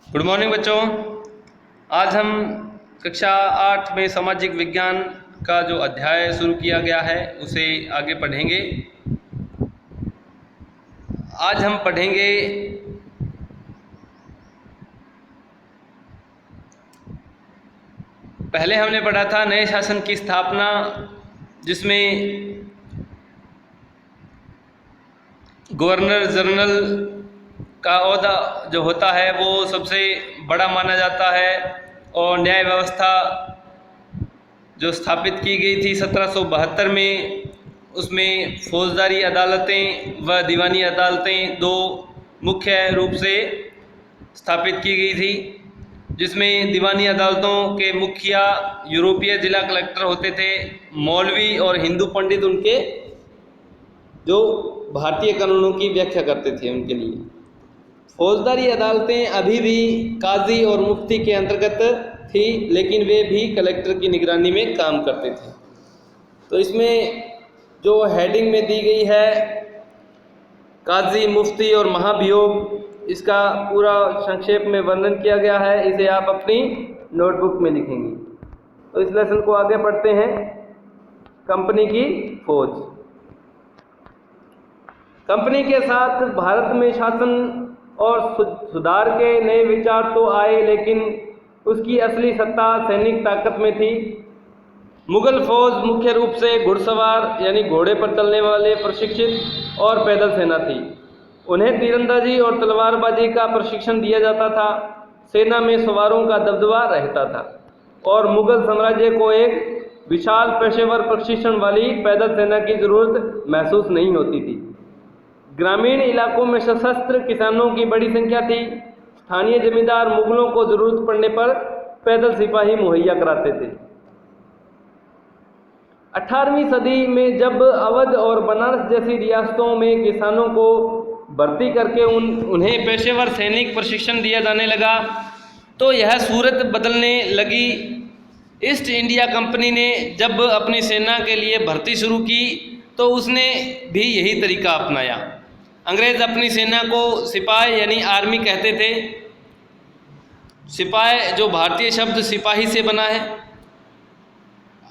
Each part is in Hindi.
गुड मॉर्निंग बच्चों। आज हम कक्षा 8 में सामाजिक विज्ञान का जो अध्याय शुरू किया गया है उसे आगे पढ़ेंगे। आज हम पढ़ेंगे पहले हमने पढ़ा था नए शासन की स्थापना, जिसमें गवर्नर जनरल का ओहदा जो होता है वो सबसे बड़ा माना जाता है, और न्याय व्यवस्था जो स्थापित की गई थी 1772 में, उसमें फौजदारी अदालतें व दीवानी अदालतें दो मुख्य रूप से स्थापित की गई थी, जिसमें दीवानी अदालतों के मुखिया यूरोपीय जिला कलेक्टर होते थे, मौलवी और हिंदू पंडित उनके जो भारतीय कानूनों की व्याख्या करते थे उनके लिए। फौजदारी अदालतें अभी भी काजी और मुफ्ती के अंतर्गत थी, लेकिन वे भी कलेक्टर की निगरानी में काम करते थे। तो इसमें जो हेडिंग में दी गई है काजी, मुफ्ती और महाभियोग, इसका पूरा संक्षेप में वर्णन किया गया है। इसे आप अपनी नोटबुक में लिखेंगे। तो इस लेसन को आगे पढ़ते हैं। कंपनी की फौज। कंपनी के साथ भारत में शासन और सुधार के नए विचार तो आए, लेकिन उसकी असली सत्ता सैनिक ताकत में थी। मुगल फौज मुख्य रूप से घुड़सवार यानी घोड़े पर चलने वाले प्रशिक्षित और पैदल सेना थी। उन्हें तीरंदाजी और तलवारबाजी का प्रशिक्षण दिया जाता था। सेना में सवारों का दबदबा रहता था, और मुगल साम्राज्य को एक विशाल पेशेवर प्रशिक्षण वाली पैदल सेना की जरूरत महसूस नहीं होती थी। ग्रामीण इलाकों में सशस्त्र किसानों की बड़ी संख्या थी। स्थानीय जमींदार मुगलों को जरूरत पड़ने पर पैदल सिपाही मुहैया कराते थे। 18वीं सदी में जब अवध और बनारस जैसी रियासतों में किसानों को भर्ती करके उन्हें पेशेवर सैनिक प्रशिक्षण दिया जाने लगा, तो यह सूरत बदलने लगी। ईस्ट इंडिया कंपनी ने जब अपनी सेना के लिए भर्ती शुरू की तो उसने भी यही तरीका अपनाया। अंग्रेज अपनी सेना को सिपाही यानी आर्मी कहते थे। सिपाही जो भारतीय शब्द सिपाही से बना है।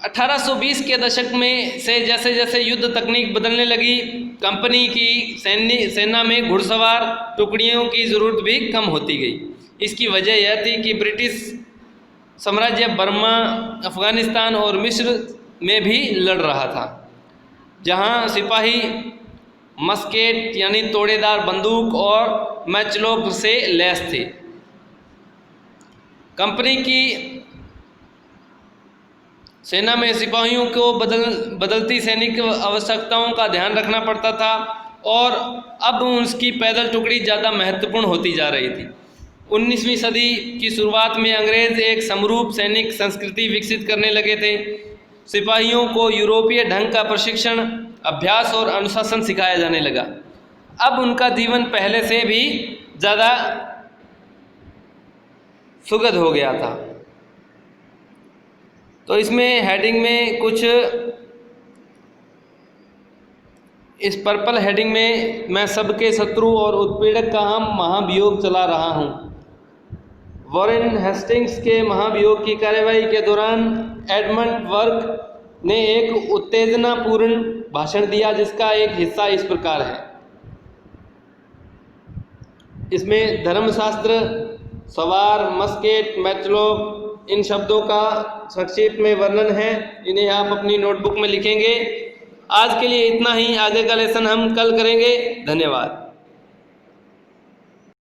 1820 के दशक में से जैसे जैसे युद्ध तकनीक बदलने लगी, कंपनी की सेना में घुड़सवार टुकड़ियों की ज़रूरत भी कम होती गई। इसकी वजह यह थी कि ब्रिटिश साम्राज्य बर्मा, अफ़गानिस्तान और मिस्र में भी लड़ रहा था, जहां सिपाही मस्केट यानी तोड़ेदार बंदूक और मैचलॉक से लैस थे। कंपनी की सेना में सिपाहियों को बदलती सैनिक आवश्यकताओं का ध्यान रखना पड़ता था, और अब उसकी पैदल टुकड़ी ज़्यादा महत्वपूर्ण होती जा रही थी। 19वीं सदी की शुरुआत में अंग्रेज एक समरूप सैनिक संस्कृति विकसित करने लगे थे। सिपाहियों को यूरोपीय ढंग का प्रशिक्षण, अभ्यास और अनुशासन सिखाया जाने लगा। अब उनका जीवन पहले से भी ज़्यादा सुगध हो गया था। तो इसमें हेडिंग में कुछ, इस पर्पल हेडिंग में मैं सबके शत्रु और उत्पीड़क का हम महाभियोग चला रहा हूँ। वॉरेन हेस्टिंग्स के महाभियोग की कार्यवाही के दौरान एडमंड बर्क ने एक उत्तेजनापूर्ण भाषण दिया, जिसका एक हिस्सा इस प्रकार है। इसमें धर्मशास्त्र, सवार, मस्केट, मैचलॉक, इन शब्दों का संक्षेप में वर्णन है। इन्हें आप अपनी नोटबुक में लिखेंगे। आज के लिए इतना ही। आगे का लेसन हम कल करेंगे। धन्यवाद।